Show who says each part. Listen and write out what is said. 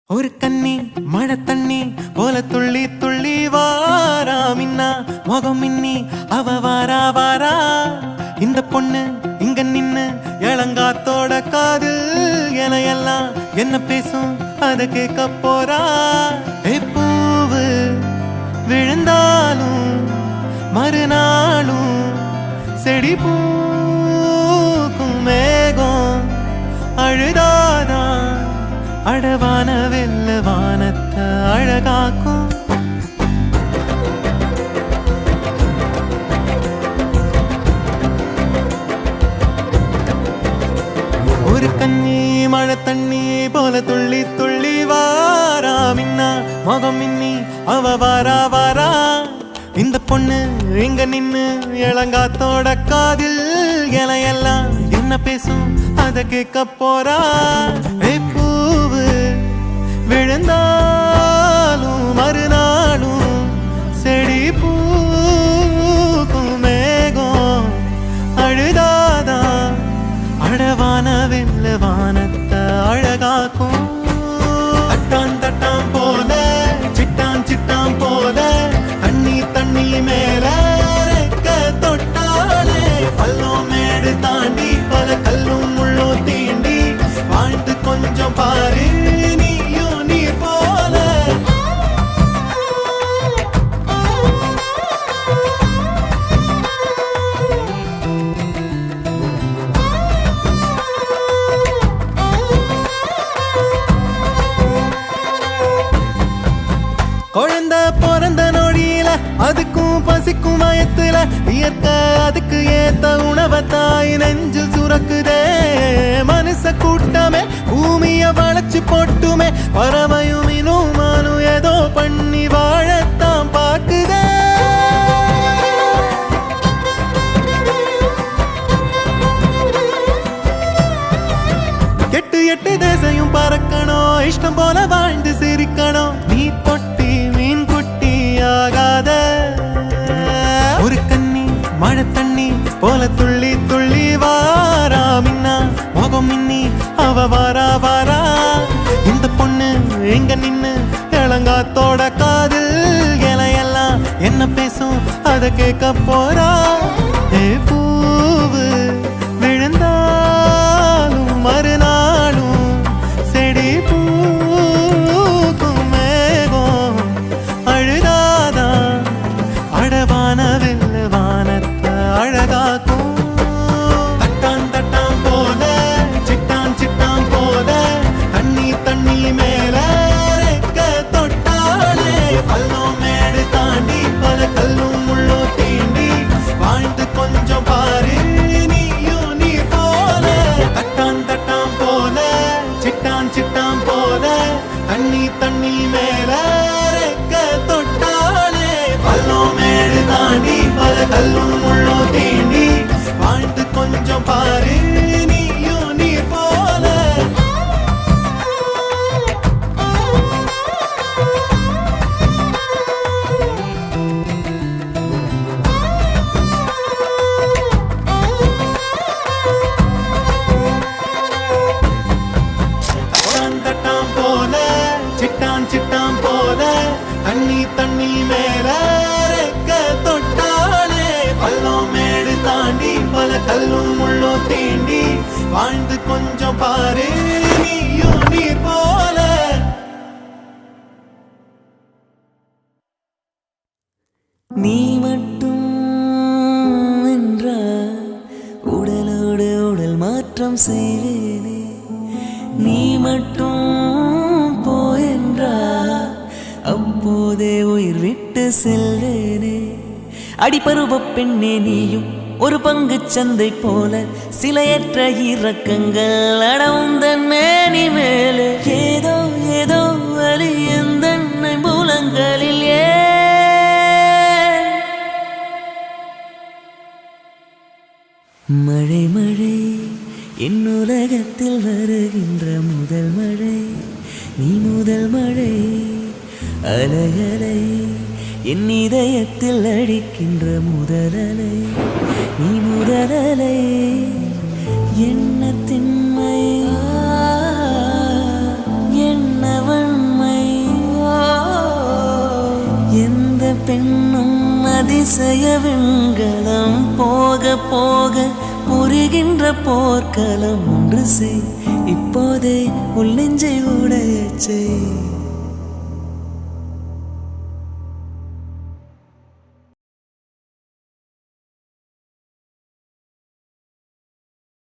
Speaker 1: ஒரு கண்ணி மழை தண்ணி போல துள்ளி துள்ளி வாரா மின்னா முகம் மின்னி அவ வாரா வாரா இந்த பொண்ணு இங்க நின்னு இளங்காத்தோட காதில் என எல்லாம் என்ன பேசும் அத கேட்க போறா பூவு விழுந்தாலும் மறுநாளும் செடி பூக்கும் மேகம் அழுதாதான் அடவான வெல்ல வானத்தை அழகாக்கும் ஒரு கண்ணி மழை தண்ணி போல துள்ளி துள்ளி வாரா மின்னா முகம் மின்னி அவ வாரா வாரா இந்த பொண்ணு இங்க நின்னு இளங்காத்தோட காதில் எல்லாம் என்ன பேசும் அத கேட்க போறா பூவு விழுந்தாலும் மறுநாளும் செடி பூக்கும் மேகம் அழுதாதா அடவான வெல்ல வானத்தை அழகாக்கும் தட்டான் தட்டான் போல சிட்டான் சிட்டான் போல தண்ணி தண்ணி மேல தொட்டாலே பல்லும் மேடு தாண்டி பல கல்லும் முள்ளும் தீண்டி வாழ்ந்து கொஞ்சம் பாரு நீயும் நீ போல குழந்தை பிறந்த நொடியில அதுக்கும் பசிக்கும் மயத்துல இயற்கை அதுக்கு ஏத்த உணவை தாய் நெஞ்சில் சுரக்குதே மனுஷ கூட்டமே பூமிய வளைச்சு போட்டுமே பறவையும் இனுமானும் ஏதோ பண்ணி வாழத்தான் பாக்குதே கெட்டு எட்டு தேசையும் பறக்கணும் இஷ்டம் போல வாழ்ந்து சிரிக்கணும் நீ பொட்டி மீன் குட்டி ஆகாத ஒரு கண்ணி மழை தண்ணி போல துள்ளி துள்ளி வாரா மின்னா முகம் மின்னி அவ வாரா வாரா இந்த பொண்ணு எங்க நின்னு இளங்காத்தோட காதில் எல்லாம் என்ன பேசும் அத கேட்க போறா பூவு விழுந்தாலும் மறுநாளும் செடி பூக்கும் மேகம் அழுதாதா அடவான வெல்ல வானத்தை அழகாக்கும் தட்டான் தட்டான் போல சிட்டான் சிட்டான் போல தண்ணி தண்ணி மேல தொட்டாலே பல்லும் மேடு தாண்டி பல கல்லும் முள்ளும் தீண்டி வாழ்ந்து கொஞ்சம் பாரு நீயும் நீ போல தட்டான் தட்டான் போல சிட்டான் சிட்டான் போல தண்ணி தண்ணி மேல தொட்டாலே பல்லும் மேடு தாண்டி பல கல்லும் முள்ளும் தீண்டி வாழ்ந்து கொஞ்சம் பாரு நீயும் நீ போல தட்டான் போல சிட்டான் சிட்டான் போல தண்ணி தண்ணி மேல தொட்டாலே பல்லும் மேடு தாண்டி பல கல்லும் முள்ளும் தீண்டி வாழ்ந்து கொஞ்சம் பாரு நீயும் நீ போல
Speaker 2: நீ மட்டும் என்றால் உடலோடு உடல் மாற்றம் செய்வேனே நீ மட்டும் போயென்றால் அப்போதே உயிர் விட்டு செல்வேனே அடிபருவ பெண்ணே நீயும் ஒரு பங்கு சந்தை போல சிலையற்ற இறக்கங்கள் அடவுந்தன் மேனி மேலே ஏதோ ஏதோ வலி எந்த மூலங்களில் மழை மழை என் உலகத்தில் வருகின்ற முதல் மழை நீ முதல் மழை அலை அலை என் இதயத்தில் அடிக்கின்ற முதல் அலை நீ முதல் அலை என்ன திண்மை என்ன வண்ண பெண்ணும் அதிசய விண்கலம் போக போக புரிகின்ற போர்க்களம் ஒன்று செய் இப்போதே உள்ளெஞ்சை உடையச் செய்